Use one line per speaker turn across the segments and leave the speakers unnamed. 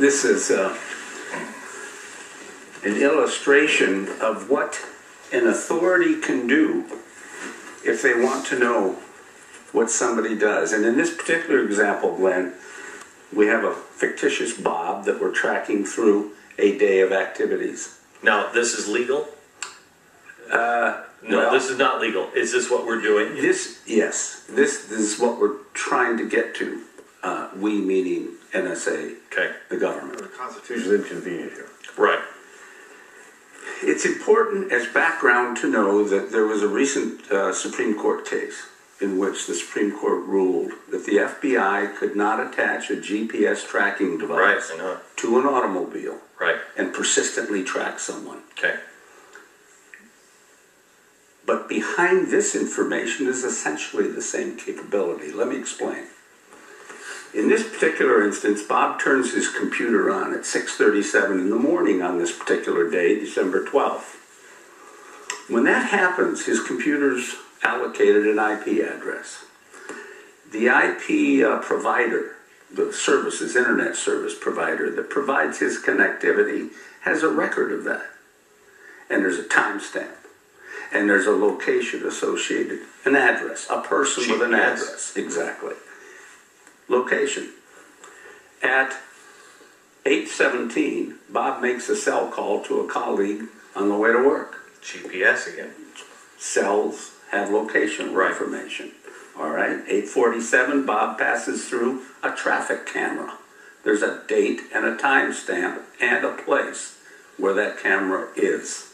This is an illustration of what an authority can do if they want to know what somebody does. And in this particular example, Glenn, we have a fictitious Bob that we're tracking through a day of activities.
Now, this is legal? No,
well,
this is not legal. Is this what we're doing?
Yes. This is what we're trying to get to. We meaning NSA,
Okay.
the government.
The Constitution is inconvenient here.
Right.
It's important as background to know that there was a recent Supreme Court case in which the Supreme Court ruled that the FBI could not attach a GPS tracking device
Right.
to an automobile
Right.
and persistently track someone.
Okay.
But behind this information is essentially the same capability. Let me explain. In this particular instance, Bob turns his computer on at 6:37 in the morning on this particular day, December 12th. When that happens, his computer's allocated an IP address. The IP provider, the services, internet service provider that provides his connectivity has a record of that. And there's a timestamp. And there's a location associated, an address, a person with an
GPS.
address, exactly. Location. At 8:17, Bob makes a cell call to a colleague on the way to work.
GPS again.
Cells have location
Right.
information. All right, 8:47, Bob passes through a traffic camera. There's a date and a timestamp and a place where that camera is.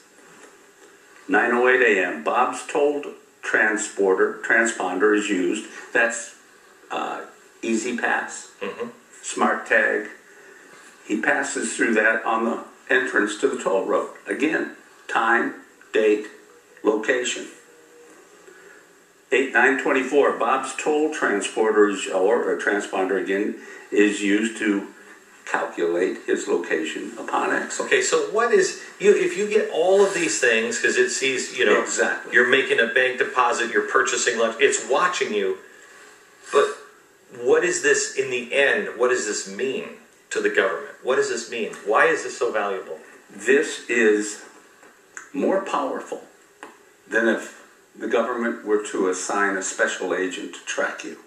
9:08 a.m., Bob's toll transponder is used. That's Easy Pass, Smart Tag. He passes through that on the entrance to the toll road. Again, time, date, location. 9:24, Bob's toll transponder transponder again is used to calculate his location upon exit.
Okay, so what is if you get all of these things because it sees
Exactly.
you're making a bank deposit, you're purchasing lunch, it's watching you, but what is this in the end? What does this mean to the government? What does this mean? Why is this so valuable?
This is more powerful than if the government were to assign a special agent to track you,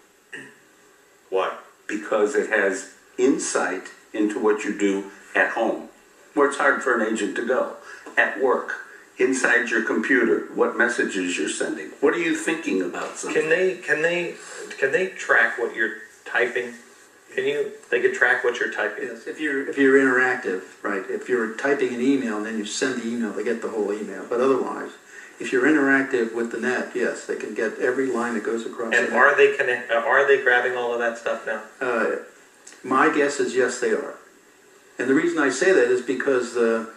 Why?
because it has insight into what you do at home, where it's hard for an agent to go, at work, inside your computer, what messages you're sending, what are you thinking about something.
Can they track what you're typing? They can track what you're typing?
Yes, if you're interactive, right? If you're typing an email and then you send the email, they get the whole email. But otherwise, if you're interactive with the net, yes, they can get every line that goes across.
And
the net.
are they grabbing all of that stuff now?
My guess is yes, they are. And the reason I say that is because the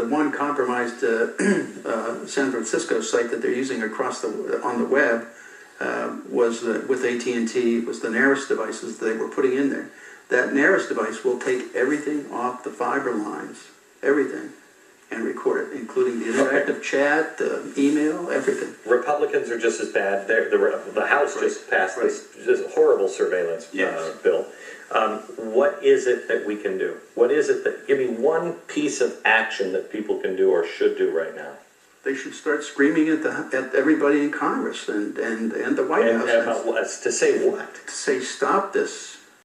one compromised San Francisco site that they're using on the web was with AT&T, was the NARIS devices they were putting in there. That NARIS device will take everything off the fiber lines, everything, and record it, including the interactive chat, the email, everything.
Republicans are just as bad. The House just passed this horrible surveillance bill. What is it that we can do? What is it that, give me one piece of action that people can do or should do right now?
They should start screaming at everybody in Congress and the White House.
To say what?
To say, stop this.